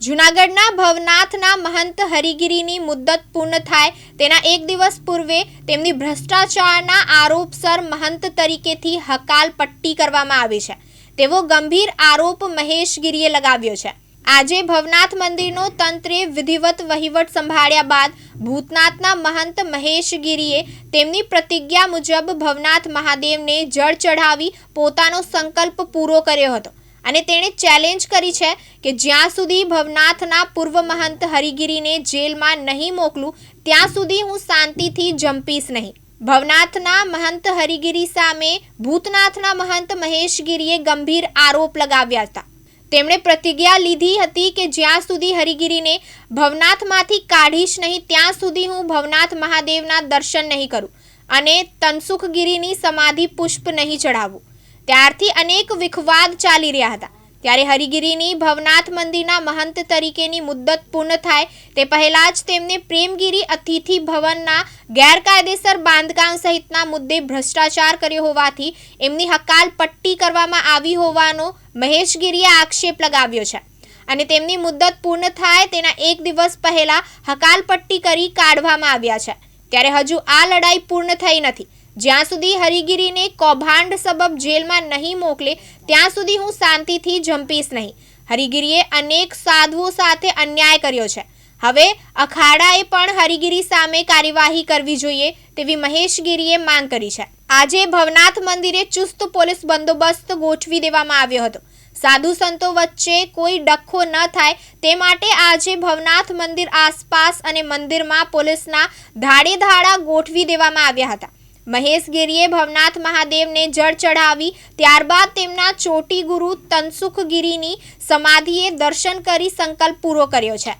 જૂનાગઢના ભવનાથના મહંત હરિગીરીની મુદ્દત પૂર્ણ થાય તેના એક દિવસ પૂર્વે તેમની ભ્રષ્ટાચારના આરોપસર મહંત તરીકેથી હકાલપટ્ટી કરવામાં આવી છે તેવો ગંભીર આરોપ મહેશ ગીરીએ લગાવ્યો છે। આજે ભવનાથ મંદિરનો તંત્રે વિધિવત વહીવટ સંભાળ્યા બાદ ભૂતનાથના મહંત મહેશ ગીરીએ તેમની પ્રતિજ્ઞા મુજબ ભવનાથ મહાદેવને જળ ચઢાવી પોતાનો સંકલ્પ પૂરો કર્યો હતો અને તેણે ચેલેન્જ કરી છે કે જ્યાં સુધી ભવનાથના પૂર્વ મહંત હરિગીરીને જેલમાં નહીં મોકલું ત્યાં સુધી હું શાંતિથી જંપીશ નહીં। ભવનાથના મહંત હરિગીરી સામે ભૂતનાથના મહંત મહેશ ગીરીએ ગંભીર આરોપ લગાવ્યા હતા। તેમણે પ્રતિજ્ઞા લીધી હતી કે જ્યાં સુધી હરિગીરીને ભવનાથમાંથી કાઢીશ નહીં ત્યાં સુધી હું ભવનાથ મહાદેવના દર્શન નહીં કરું અને તનસુખગીરીની સમાધિ પુષ્પ નહીં ચઢાવું। ત્યારથી અનેક વિખવાદ ચાલી રહ્યા હતા। ત્યારે હરિગીરીની ભવનાથ મંદિરના મહંત તરીકેની મુદ્દત પૂર્ણ થાય તે પહેલા જ તેમને પ્રેમગીરી અતિથિ ભવનના ગેરકાયદેસર બાંધકામ સહિતના મુદ્દે ભ્રષ્ટાચાર કર્યો હોવાથી એમની હકાલપટ્ટી કરવામાં આવી હોવાનો મહેશ ગીરીએ આક્ષેપ લગાવ્યો છે અને તેમની મુદ્દત પૂર્ણ થાય તેના એક દિવસ પહેલા હકાલપટ્ટી કરી કાઢવામાં આવ્યા છે। ત્યારે હજુ આ લડાઈ પૂર્ણ થઈ નથી। જ્યાં સુધી હરિગીરીને કૌભાંડ સબબ જેલમાં નહીં મોકલે ત્યાં સુધી હું શાંતિથી જંપીશ નહીં। હરિગીરીએ અનેક સાધુઓ સાથે અન્યાય કર્યો છે। હવે અખાડાએ પણ હરિગીરી સામે કાર્યવાહી કરવી જોઈએ તેવી મહેશ ગીરીએ માંગ કરી છે। આજે ભવનાથ મંદિરે ચુસ્ત પોલીસ બંદોબસ્ત ગોઠવી દેવામાં આવ્યો હતો। સાધુ સંતો વચ્ચે કોઈ ડખ્ખો ન થાય તે માટે આજે ભવનાથ મંદિર આસપાસ અને મંદિરમાં પોલીસના ધાડે ધાડા ગોઠવી દેવામાં આવ્યા હતા। મહેશ ગીરીએ ભવનાથ મહાદેવને જળ ચઢાવી ત્યારબાદ તેમના ચોટી ગુરુ તનસુખગીરીની સમાધિએ દર્શન કરી સંકલ્પ પૂરો કર્યો છે।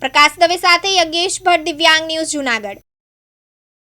પ્રકાશ દવે સાથે યજ્ઞેશ ભટ્ટ, દિવ્યાંગ ન્યૂઝ, જૂનાગઢ।